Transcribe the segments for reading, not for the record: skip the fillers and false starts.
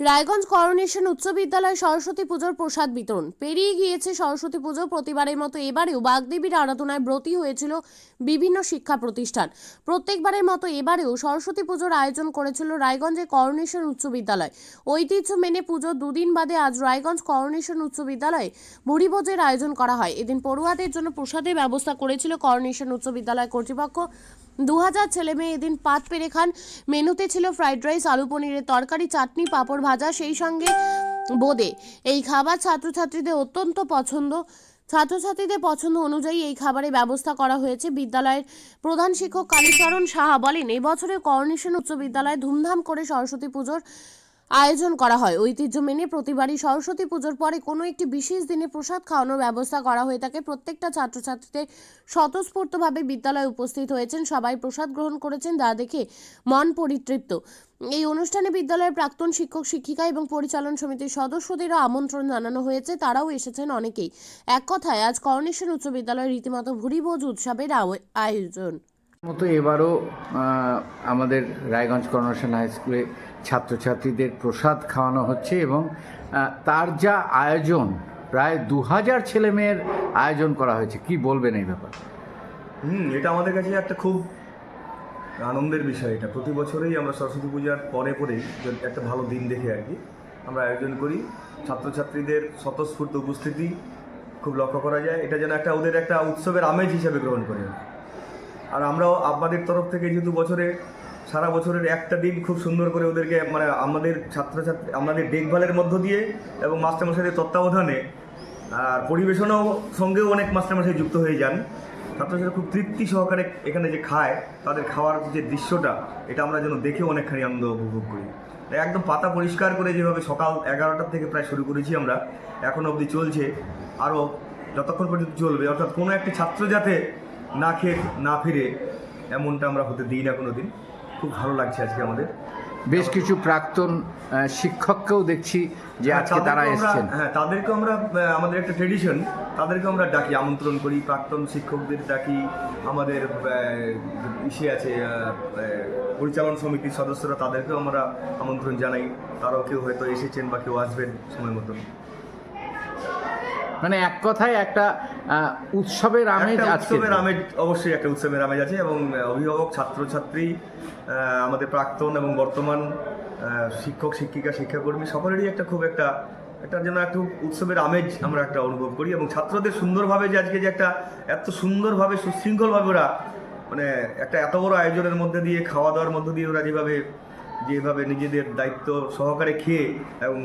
Raiganj coronation উচ্চ বিদ্যালয় সরস্বতী পুজোর প্রসাদ বিতরণ পেরিয়ে গিয়েছে সরস্বতী পুজো। প্রতিবারের মতো এবারেও বাগদেবীর আরাধনায় ব্রতী হয়েছিল বিভিন্ন শিক্ষা প্রতিষ্ঠান। প্রত্যেকবারের মতো এবারেও সরস্বতী পুজোর আয়োজন করেছিল রায়গঞ্জে করোনেশন উচ্চ বিদ্যালয়। ঐতিহ্য মেনে পুজোর দুদিন বাদে আজ রায়গঞ্জ করোনেশন উচ্চ বিদ্যালয়ে ভুরিভোজের আয়োজন করা হয়। এদিন পড়ুয়াদের জন্য প্রসাদের ব্যবস্থা করেছিল করোনেশন উচ্চ বিদ্যালয় কর্তৃপক্ষ। 2000 ছেলে মেয়ে এদিন পাত পেরে খান। মেনুতে ছিল ফ্রাইড রাইস, আলু পনিরের তরকারি, চাটনি, পাঁপড় ভাজা, সেই সঙ্গে বোঁদে। এই খাবার ছাত্রছাত্রীদের অত্যন্ত পছন্দ। ছাত্রছাত্রীদের পছন্দ অনুযায়ী এই খাবারের ব্যবস্থা করা হয়েছে। বিদ্যালয়ের প্রধান শিক্ষক কালীচরণ সাহা বলেন, এবছরের করোনেশন উচ্চ বিদ্যালয়ে ধুমধাম করে সরস্বতী পুজোর আয়োজন করা হয়। ঐতিহ্য মেনে প্রতিবারই সরস্বতী পুজোর পরে কোনো একটি বিশেষ দিনে প্রসাদ খাওয়ানোর ব্যবস্থা করা হয়ে থাকে। প্রত্যেকটা ছাত্রছাত্রীদের স্বতঃস্ফূর্তভাবে বিদ্যালয়ে উপস্থিত হয়েছেন, সবাই প্রসাদ গ্রহণ করেছেন, যা দেখে মন পরিতৃপ্ত। এই অনুষ্ঠানে বিদ্যালয়ের প্রাক্তন শিক্ষক শিক্ষিকা এবং পরিচালন সমিতির সদস্যদেরও আমন্ত্রণ জানানো হয়েছে, তারাও এসেছেন অনেকেই। এক কথায় আজ করোনেশন উচ্চ বিদ্যালয়ে রীতিমতো ভুরিভোজ উৎসবের আয়োজন। মতো এবারও আমাদের রায়গঞ্জ করোনেশন হাই স্কুলে ছাত্রছাত্রীদের প্রসাদ খাওয়ানো হচ্ছে এবং তার যা আয়োজন, প্রায় 2000 ছেলেমেয়ের আয়োজন করা হয়েছে। কি বলবেন এই ব্যাপারে? এটা আমাদের কাছে একটা খুব আনন্দের বিষয়। এটা প্রতি বছরেই আমরা সরস্বতী পূজার পরে পরেই একটা ভালো দিন দেখে আর কি আমরা আয়োজন করি। ছাত্রছাত্রীদের স্বতঃস্ফূর্ত উপস্থিতি খুব লক্ষ্য করা যায়। এটা যেন একটা ওদের একটা উৎসবের আমেজ হিসাবে গ্রহণ করে। আর আমরাও আপনাদের তরফ থেকে যেহেতু বছরে সারা বছরের একটা দিন খুব সুন্দর করে ওদেরকে মানে আমাদের ছাত্রছাত্রী আমাদের দেখভালের মধ্য দিয়ে এবং মাস্টারমশাইদের তত্ত্বাবধানে আর পরিবেশনাও সঙ্গেও অনেক মাস্টারমশাই যুক্ত হয়ে যান। ছাত্রছাত্রীরা খুব তৃপ্তি সহকারে এখানে যে খায়, তাদের খাওয়ার যে দৃশ্যটা, এটা আমরা যেন দেখেও অনেকখানি আনন্দ উপভোগ করি। একদম পাতা পরিষ্কার করে যেভাবে সকাল 11টার থেকে প্রায় শুরু করেছি আমরা, এখনও অবধি চলছে, আরও যতক্ষণ পর্যন্ত চলবে। অর্থাৎ কোনো একটি ছাত্র যাতে না খেয়ে না ফিরে, এমনটা আমরা হতে দিই না কোনো দিন। খুব ভালো লাগছে আজকে আমাদের। বেশ কিছু প্রাক্তন শিক্ষককেও দেখছি যে আজকে তারা এসেছেন। তাদেরকে আমরা আমাদের একটা ট্রেডিশন, তাদেরকে আমরা ডাকি, আমন্ত্রণ করি। প্রাক্তন শিক্ষকদের ডাকি, আমাদের ইসে আছে পরিচালন সমিতির সদস্যরা, তাদেরকেও আমরা আমন্ত্রণ জানাই। তারাও কেউ হয়তো এসেছেন বা কেউ আসবেন সময় মতন। মানে এক কথায় একটা উৎসবের আমেজ। উৎসবের আমেজ, অবশ্যই একটা উৎসবের আমেজ আছে। এবং অভিভাবক, ছাত্রছাত্রী, আমাদের প্রাক্তন এবং বর্তমান শিক্ষক শিক্ষিকা শিক্ষাকর্মী সকলেরই একটা খুব একটা যেন একটা উৎসবের আমেজ আমরা একটা অনুভব করি। এবং ছাত্রদের সুন্দরভাবে যে আজকে যে একটা এত সুন্দরভাবে সুশৃঙ্খলভাবে ওরা মানে একটা এত বড় আয়োজনের মধ্যে দিয়ে, খাওয়া দাওয়ার মধ্যে দিয়ে ওরা যেভাবে নিজেদের দায়িত্ব সহকারে খেয়ে, এবং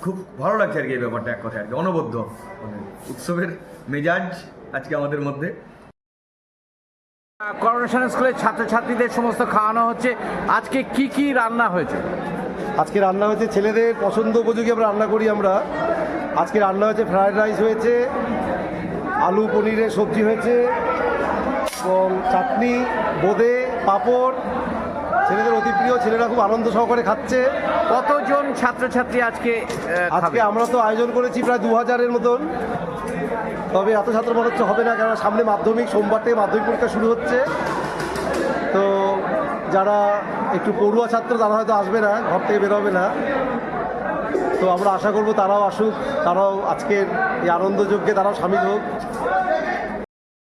খুব ভালো লাগছে আর কি এই ব্যাপারটা। এক কথায় আর কি অনবদ্য মানে উৎসবের মেজাজ আজকে আমাদের মধ্যে। করোনেশন স্কুলের ছাত্রছাত্রীদের সমস্ত খাওয়ানো হচ্ছে। আজকে কি কি রান্না হয়েছে? আজকে রান্না হয়েছে ছেলেদের পছন্দ উপযোগী আমরা রান্না করি আমরা। আজকে রান্না হয়েছে ফ্রায়েড রাইস হয়েছে, আলু পনিরের সবজি হয়েছে, এবং চাটনি, বোঁদে, পাঁপড়। ছেলেদের অতি প্রিয়, ছেলেরা খুব আনন্দ সহকারে খাচ্ছে। কতজন ছাত্রছাত্রী আজকে আমরা তো আয়োজন করেছি প্রায় 2000-এর মতন। তবে এত ছাত্র মনে হচ্ছে হবে না, কারণ সামনে মাধ্যমিক, সোমবার থেকে মাধ্যমিক পরীক্ষা শুরু হচ্ছে। তো যারা একটু পড়ুয়া ছাত্র তারা হয়তো আসবে না, ঘর থেকে বেরোবে না। তো আমরা আশা করব তারাও আসুক, তারাও আজকের এই আনন্দযজ্ঞে তারাও সামিল হোক।